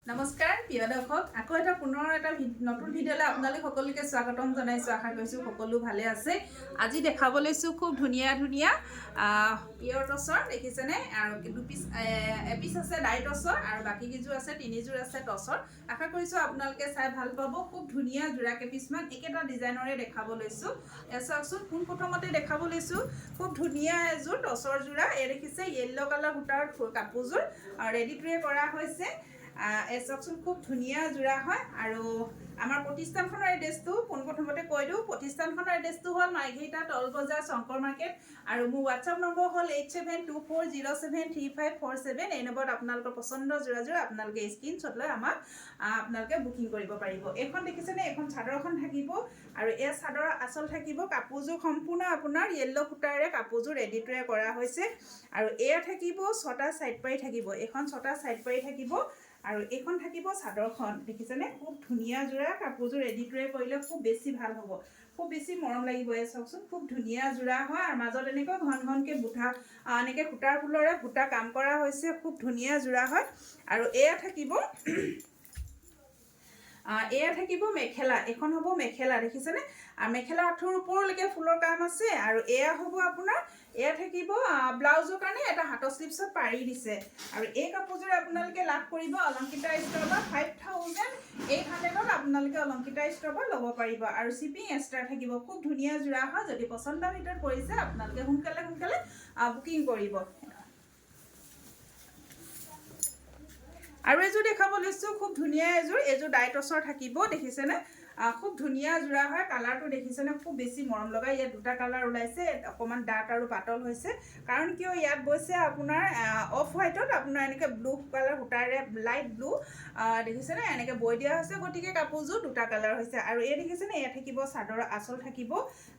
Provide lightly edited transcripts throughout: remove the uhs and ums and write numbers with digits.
নমস্কাৰ প্ৰিয় দৰ্শক আকৌ এটা পুনৰ এটা নতুন ভিডিঅ'লৈ আপোনালোক সকলোকে স্বাগতম জনাইছোঁ। আশা কৰিছোঁ সকলো ভালে আছে। আজি দেখাব লৈছোঁ খুব ধুনীয়া ধুনীয়া পিয়ৰ টচৰ, দেখিছেনে? আৰু এপিচ আছে ডাই টচৰ আৰু বাকী কেইযোৰ আছে তিনিযোৰ আছে টচৰ। আশা কৰিছোঁ আপোনালোকে চাই ভাল পাব। খুব ধুনীয়া যোৰা কেইপিচমান একেটা ডিজাইনৰে দেখাব লৈছোঁ। চাওকচোন, পোনপ্ৰথমতে দেখাব লৈছোঁ খুব ধুনীয়া এযোৰ টচৰ যোৰা। এই দেখিছে য়েল্ল' কালাৰ সূতাৰ কাপোৰযোৰ ৰেডি টু ৱেৰ কৰা হৈছে। চাওকচোন, খুব ধুনীয়া যোৰা হয়। আৰু আমাৰ প্ৰতিষ্ঠানখনৰ এড্ৰেছটো পোনপ্ৰথমতে কৈ দিওঁ। প্ৰতিষ্ঠানখনৰ এড্ৰেছটো হ'ল মাৰ্ঘেৰিটা টল বজাৰ শংকৰ মাৰ্কেট আৰু মোৰ হোৱাটছআপ নম্বৰ হ'ল 8724073547। এই নম্বৰত আপোনালোকৰ পচন্দৰ যোৰাযোৰ আপোনালোকে স্ক্ৰীনশ্বট লৈ আপোনালোকে বুকিং কৰিব পাৰিব। এইখন দেখিছেনে? এইখন চাদৰখন থাকিব আৰু এই চাদৰৰ আঁচল থাকিব। কাপোৰযোৰ সম্পূৰ্ণ আপোনাৰ য়েল্ল' সূতাৰে কাপোৰযোৰ ৰেডি টু ৱেৰ কৰা হৈছে। আৰু এয়া থাকিব 6টা ছাইড পাৰি থাকিব। এইখন 6টা ছাইড পাৰি থাকিব আৰু এইখন থাকিব চাদৰখন। দেখিছেনে? খুব ধুনীয়া যোৰা। কাপোৰযোৰ ৰেডি টু ৱেৰ কৰিলে খুব বেছি ভাল হ'ব, খুব বেছি মৰম লাগিব। এই চাওকচোন, খুব ধুনীয়া যোৰা হয় আৰু মাজত এনেকৈ ঘন ঘনকৈ বুটা এনেকৈ সূতাৰ ফুলৰে বুটা কাম কৰা হৈছে। খুব ধুনীয়া যোৰা হয়। আৰু এয়া থাকিব মেখেলা। এইখন হ'ব মেখেলা, দেখিছেনে? আৰু মেখেলা আঁঠুৰ ওপৰলৈকে ফুলৰ কাম আছে। আৰু এয়া হ'ব আপোনাৰ, এয়া থাকিব ব্লাউজৰ কাৰণে এটা হাতৰ স্লিপছত পাৰি দিছে। আৰু এই কাপোৰযোৰ আপোনালোকে লাভ কৰিব অলংকিতা ষ্ট'ৰৰ পৰা 5800ত আপোনালোকে অলংকিতা ষ্ট'ৰৰ পৰা ল'ব পাৰিব। আৰু শ্বিপিং এক্সট্ৰা থাকিব। খুব ধুনীয়া যোৰা হয়। যদি পচন্দৰ ভিতৰত পৰিছে আপোনালোকে সোনকালে বুকিং কৰিব। আৰু এযোৰ দেখাব লৈছোঁ খুব ধুনীয়া এযোৰ ডাই টচৰ থাকিব। দেখিছেনে? খুব ধুনীয়া যোৰা হয়। কালাৰটো দেখিছেনে? খুব বেছি মৰম লগা। ইয়াত দুটা কালাৰ ওলাইছে, অকণমান ডাৰ্ক আৰু পাতল হৈছে। কাৰণ কিয় ইয়াত বৈছে আপোনাৰ অফ হোৱাইটত আপোনাৰ এনেকৈ ব্লু কালাৰ সূতাৰে লাইট ব্লু দেখিছেনে? এনেকৈ বৈ দিয়া হৈছে। গতিকে কাপোৰযোৰ দুটা কালাৰ হৈছে। আৰু এই দেখিছেনে? এয়া থাকিব চাদৰৰ আঁচল থাকিব।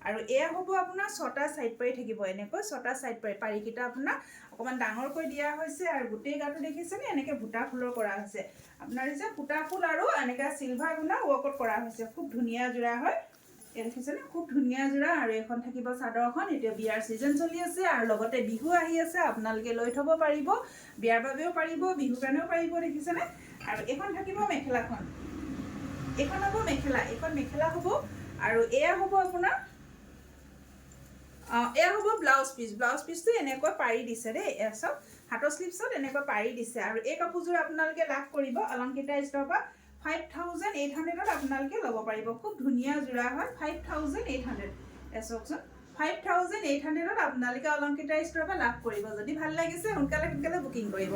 আৰু এয়া হ'ব আপোনাৰ 6টা ছাইড পাৰি থাকিব। এনেকৈ 6টা ছাইড পাৰিকেইটা আপোনাৰ অকণমান ডাঙৰকৈ দিয়া হৈছে। আৰু গোটেই গাটো দেখিছেনে? এনেকৈ বুটা ফুলৰ কৰা হৈছে। আপোনাৰ যে সূতা ফুল আৰু এনেকৈ চিলভাৰ গুণা ৱৰ্কত কৰা হৈছে। খুব ধুনীয়া যোৰা হয়। এই দেখিছেনে? খুব ধুনীয়া যোৰা। আৰু এইখন থাকিব চাদৰখন। এতিয়া বিয়াৰ ছিজন চলি আছে আৰু লগতে বিহু আহি আছে। আপোনালোকে লৈ থ'ব পাৰিব, বিয়াৰ বাবেও পাৰিব, বিহুৰ কাৰণেও পাৰিব। দেখিছেনে? আৰু এইখন থাকিব মেখেলাখন। এইখন হ'ব মেখেলা। এইখন মেখেলা হ'ব। আৰু এয়া হ'ব আপোনাৰ এয়া হ'ব ব্লাউজ পিচ। ব্লাউজ পিচটো এনেকৈ পাৰি দিছে দেই। এয়া চাওক, হাতৰ স্লিপছত এনেকৈ পাৰি দিছে। আৰু এই কাপোৰযোৰ আপোনালোকে লাভ কৰিব অলংকিতা ষ্ট'ৰৰ পৰা 5800ত আপোনালোকে ল'ব পাৰিব। খুব ধুনীয়া যোৰা হয়। 5800। চাওকচোন, 5800ত আপোনালোকে অলংকিতা ষ্ট'ৰৰ পৰা লাভ কৰিব। যদি ভাল লাগিছে সোনকালে বুকিং কৰিব।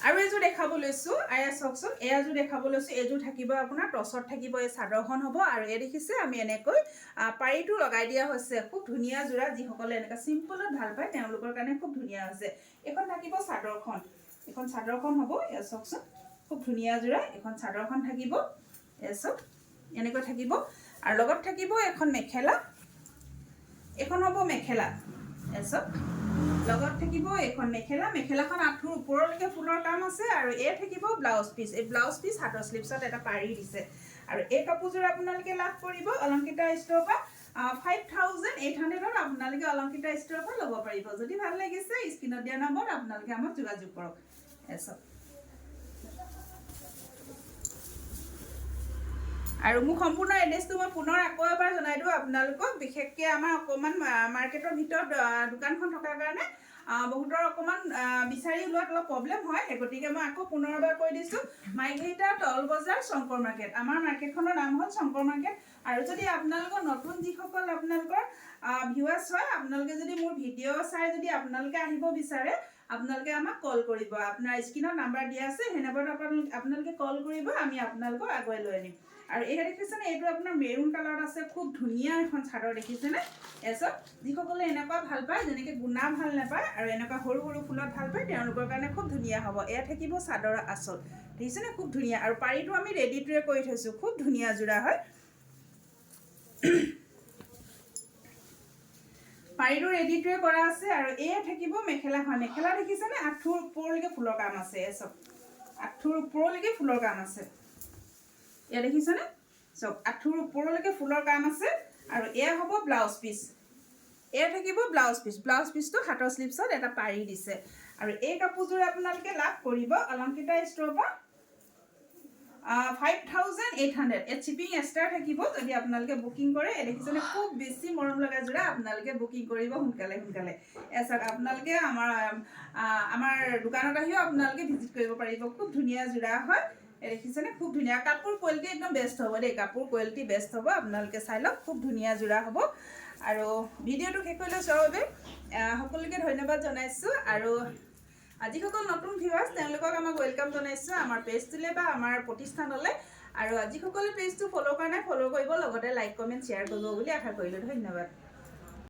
আৰু এযোৰ দেখাব লৈছোঁ। এয়া চাওকচোন, এয়াযোৰ দেখাব লৈছোঁ। এইযোৰ থাকিব আপোনাৰ টচত থাকিব। এই চাদৰখন হ'ব। আৰু এই দেখিছে আমি এনেকৈ পাৰিটো লগাই দিয়া হৈছে। খুব ধুনীয়া যোৰা। যিসকলে এনেকৈ চিম্পলত ভাল পায় তেওঁলোকৰ কাৰণে খুব ধুনীয়া হৈছে। এইখন থাকিব চাদৰখন। এইখন চাদৰখন হ'ব। এয়া চাওকচোন, খুব ধুনীয়া যোৰা। এইখন চাদৰখন থাকিব। এয়া চাওক, এনেকৈ থাকিব। আৰু লগত থাকিব এখন মেখেলা। এইখন হ'ব মেখেলা। এয়া চাওক, লগত থাকিব এইখন মেখেলা। মেখেলাখন আঁঠুৰ ওপৰলৈকে ফুলৰ কাম আছে। আৰু এই থাকিব ব্লাউজ পিচ। এই ব্লাউজ পিচ হাতৰ স্লিপছত এটা পাৰি দিছে। আৰু এই কাপোৰযোৰ আপোনালোকে লাভ কৰিব অলংকিতা ষ্ট'ৰৰ পৰা 5800ত আপোনালোকে অলংকিতা ষ্ট'ৰৰ পৰা ল'ব পাৰিব। যদি ভাল লাগিছে স্ক্ৰীনত দিয়া নম্বৰত আপোনালোকে আমাক যোগাযোগ কৰক। এচব আৰু মোক সম্পূৰ্ণ এড্ৰেছটো মই পুনৰ আকৌ এবাৰ জনাই দিওঁ আপোনালোকক। বিশেষকৈ আমাৰ অকণমান মাৰ্কেটৰ ভিতৰত দোকানখন থকাৰ কাৰণে বহুতৰ অকণমান বিচাৰি ওলোৱাত অলপ প্ৰব্লেম হয়। সেই গতিকে মই আকৌ পুনৰ এবাৰ কৈ দিছোঁ, মাৰ্ঘেৰিটা টল বজাৰ শংকৰ মাৰ্কেট। আমাৰ মাৰ্কেটখনৰ নাম হ'ল শংকৰ মাৰ্কেট। আৰু যদি আপোনালোকৰ নতুন যিসকল আপোনালোকৰ ভিউৱাৰ্ছ হয়, আপোনালোকে যদি মোৰ ভিডিঅ' চাই যদি আপোনালোকে আহিব বিচাৰে আপোনালোকে আমাক কল কৰিব। আপোনাৰ স্ক্ৰীনত নাম্বাৰ দিয়া আছে, সেই নম্বৰত আপোনালোকে কল কৰিব, আমি আপোনালোকক আগুৱাই লৈ আনিম। আৰু এই দেখিছেনে? এইটো আপোনাৰ মেৰুন কালাৰত আছে। খুব ধুনীয়া এখন চাদৰ। দেখিছেনে? এচব যিসকলে এনেকুৱা ভাল পায়, যেনেকৈ গুণা ভাল নাপায় আৰু এনেকুৱা সৰু সৰু ফুলত ভাল পায় তেওঁলোকৰ কাৰণে খুব ধুনীয়া হ'ব। এয়া থাকিব চাদৰৰ আঁচল। দেখিছেনে? খুব ধুনীয়া। আৰু পাৰিটো আমি ৰেডি টু ৱেৰ কৰি থৈছোঁ। খুব ধুনীয়া যোৰা হয়। পাৰিটো ৰেডি টু ৱেৰ কৰা আছে। আৰু এয়া থাকিব মেখেলাখন। মেখেলা দেখিছেনে? আঁঠুৰ ওপৰলৈকে ফুলৰ কাম আছে। এচব আঁঠুৰ ওপৰলৈকে ফুলৰ কাম আছে। এয়া দেখিছেনে? চব আঁঠুৰ ওপৰলৈকে ফুলৰ কাম আছে। আৰু এয়া হ'ব ব্লাউজ পিচ। এয়া থাকিব ব্লাউজ পিচটো হাতৰ স্লিভছত এটা পাৰি দিছে আৰু এই কাপোৰযোৰ আপোনালোকে লাভ কৰিব অলংকিতা ষ্ট'ৰৰ পৰা 5800 এত শিপিং এক্সট্ৰা থাকিব যদি আপোনালোকে বুকিং কৰে দেখিছেনে খুব বেছি মৰম লগা যোৰা আপোনালোকে বুকিং কৰিব সোনকালে চাওক আপোনালোকে আমাৰ দোকানত আহিও আপোনালোকে ভিজিট কৰিব পাৰিব খুব ধুনীয়া যোৰা হয় দেখিছেনে খুব ধুনীয়া কাপোৰ কোৱালিটি একদম বেষ্ট হ'ব দেই কাপোৰ কোৱালিটি বেষ্ট হ'ব আপোনালোকে চাই লওক খুব ধুনীয়া যোৰা হ'ব আৰু ভিডিঅ'টো শেষলৈ চোৱাৰ বাবে সকলোকে ধন্যবাদ জনাইছোঁ আৰু যিসকল নতুন ভিউৱাৰ্ছ তেওঁলোকক আমাক ৱেলকাম জনাইছোঁ আমাৰ পেজটোলৈ বা আমাৰ প্ৰতিষ্ঠানলৈ আৰু যিসকলে পেজটো ফ'ল' কৰা নাই ফ'ল' কৰিব লগতে লাইক কমেণ্ট শ্বেয়াৰ কৰিব বুলি আশা কৰিলোঁ ধন্যবাদ